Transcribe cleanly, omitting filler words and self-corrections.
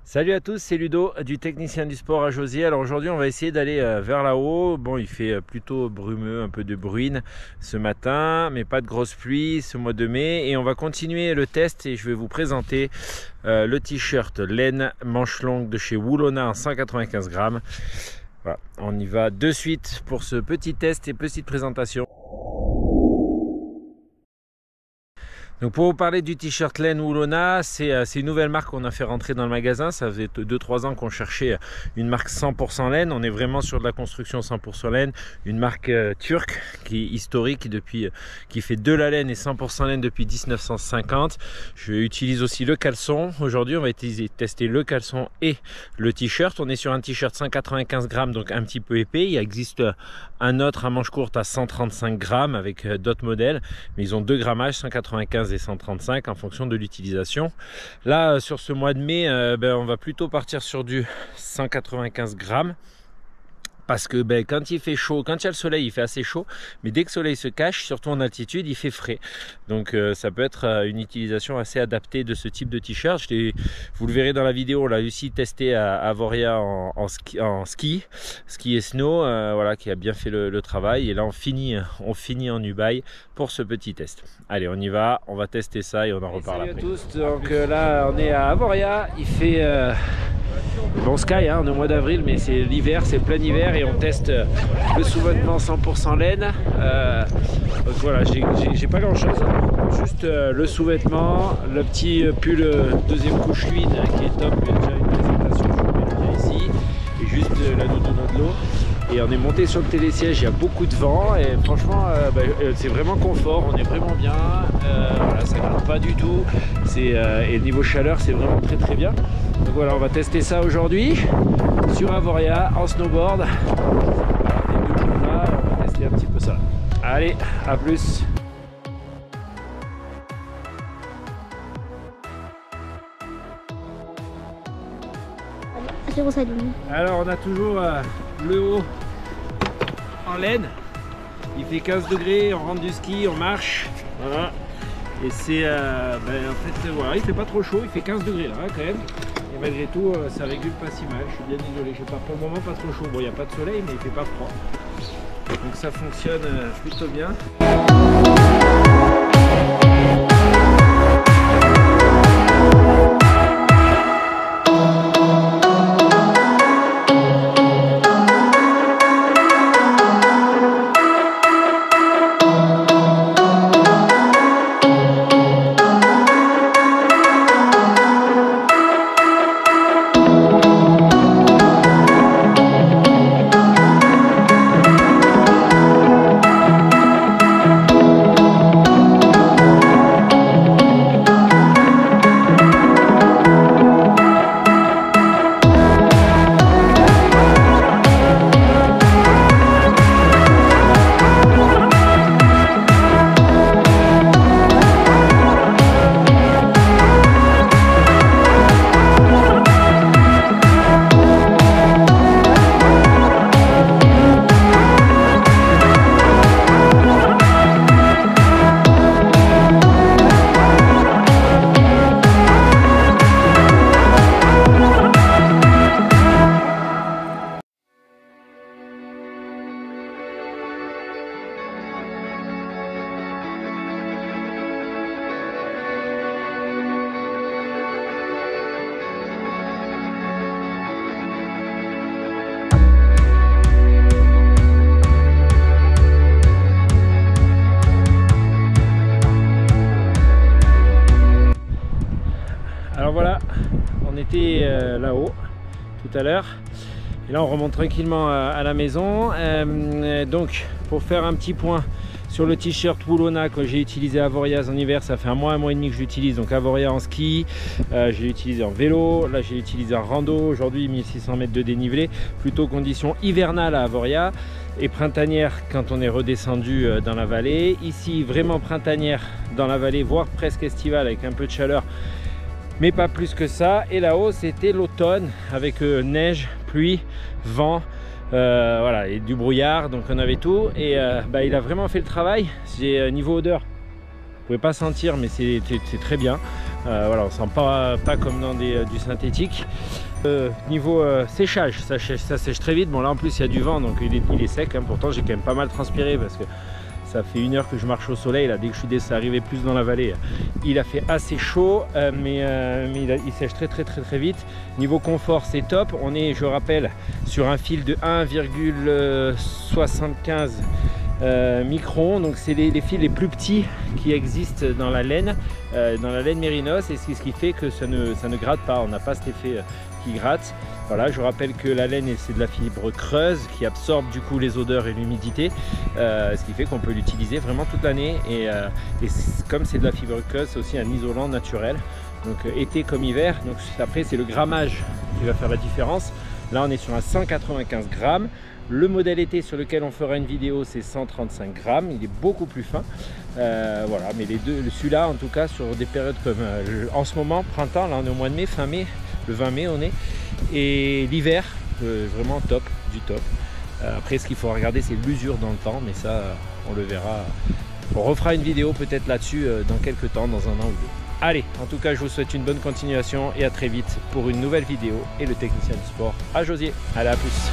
Salut à tous, c'est Ludo du Technicien du Sport à Josier. Alors aujourd'hui on va essayer d'aller vers là-haut. Bon, il fait plutôt brumeux, un peu de bruine ce matin, mais pas de grosse pluie ce mois de mai. Et on va continuer le test et je vais vous présenter le t-shirt laine manche longue de chez Woolona en 195 grammes. Voilà, on y va de suite pour ce petit test et petite présentation. Donc pour vous parler du t-shirt laine Woolona, c'est une nouvelle marque qu'on a fait rentrer dans le magasin. Ça faisait 2-3 ans qu'on cherchait une marque 100% laine. On est vraiment sur de la construction 100% laine. Une marque turque qui est historique, qui fait de la laine et 100% laine depuis 1950. Je utilise aussi le caleçon. Aujourd'hui on va tester le caleçon et le t-shirt. On est sur un t-shirt 195 grammes, donc un petit peu épais. Il existe un autre à manche courte à 135 grammes avec d'autres modèles. Mais ils ont 2 grammages, 195 et 135 en fonction de l'utilisation. Là sur ce mois de mai on va plutôt partir sur du 195 grammes parce que quand il fait chaud, quand il y a le soleil il fait assez chaud, mais dès que le soleil se cache, surtout en altitude, il fait frais. Donc ça peut être une utilisation assez adaptée de ce type de t-shirt. Vous le verrez dans la vidéo, on l'a aussi testé à Avoria en ski et snow, voilà, qui a bien fait le travail. Et là on finit en Ubaye pour ce petit test. Allez, on y va, on va tester ça et on en reparle après. Salut à tous, donc là on est à Avoria, il fait bon sky, on est au mois d'avril, mais c'est l'hiver, c'est plein hiver et on teste le sous-vêtement 100% laine. Donc voilà, j'ai pas grand chose, juste le sous-vêtement, le petit pull deuxième couche fluide qui est top, il y a déjà une présentation, je vous mets le lien ici, et juste la doudoune de l'eau. Et on est monté sur le télésiège, il y a beaucoup de vent et franchement c'est vraiment confort, on est vraiment bien, voilà, ça gratte pas du tout, et le niveau chaleur c'est vraiment très bien. Donc voilà, on va tester ça aujourd'hui sur Avoria en snowboard. Voilà, les 2 jours là, on va tester un petit peu ça. Allez, à plus. Alors on a toujours le haut en laine, il fait 15 degrés, on rentre du ski, on marche, voilà. Et c'est en fait voilà, il fait pas trop chaud, il fait 15 degrés là quand même, et malgré tout ça régule pas si mal. Je suis bien isolé, j'ai pas pour le moment pas trop chaud, bon il n'y a pas de soleil mais il fait pas froid, donc ça fonctionne plutôt bien. Alors voilà, on était là-haut tout à l'heure et là on remonte tranquillement à la maison. Donc pour faire un petit point sur le t-shirt Woolona que j'ai utilisé à Avoria en hiver, ça fait un mois et demi que je l'utilise. Donc Avoria en ski, j'ai utilisé en vélo, là j'ai utilisé en rando, aujourd'hui 1600 mètres de dénivelé, plutôt conditions hivernales à Avoria et printanière quand on est redescendu dans la vallée. Ici vraiment printanière dans la vallée, voire presque estivale avec un peu de chaleur, mais pas plus que ça. Et là-haut c'était l'automne avec neige, pluie, vent, voilà, et du brouillard, donc on avait tout. Et il a vraiment fait le travail. Niveau odeur, vous pouvez pas sentir, mais c'est très bien. Voilà, on sent pas comme dans du synthétique. Niveau séchage, ça sèche très vite. Bon là en plus il y a du vent, donc il est sec, hein. Pourtant j'ai quand même pas mal transpiré parce que ça fait 1 heure que je marche au soleil. Là, dès que je suis arrivé plus dans la vallée, il a fait assez chaud, mais il sèche très vite. Niveau confort, c'est top. On est, je rappelle, sur un fil de 1,75 microns, donc c'est les fils les plus petits qui existent dans la laine mérinos, et c'est ce qui fait que ça ne gratte pas. On n'a pas cet effet qui gratte. Voilà, je rappelle que la laine, c'est de la fibre creuse qui absorbe du coup les odeurs et l'humidité, ce qui fait qu'on peut l'utiliser vraiment toute l'année, et comme c'est de la fibre creuse, c'est aussi un isolant naturel, donc été comme hiver. Donc après c'est le grammage qui va faire la différence. Là on est sur un 195 grammes. Le modèle été sur lequel on fera une vidéo, c'est 135 grammes, il est beaucoup plus fin. Voilà, mais les deux, celui-là en tout cas sur des périodes comme en ce moment, printemps, là on est au mois de mai, fin mai, le 20 mai on est, et l'hiver, vraiment top, du top. Après ce qu'il faut regarder, c'est l'usure dans le temps, mais ça on le verra. On refera une vidéo peut-être là-dessus dans quelques temps, dans un an ou deux. Allez, en tout cas je vous souhaite une bonne continuation et à très vite pour une nouvelle vidéo et le technicien du sport à Josier. Allez, à plus.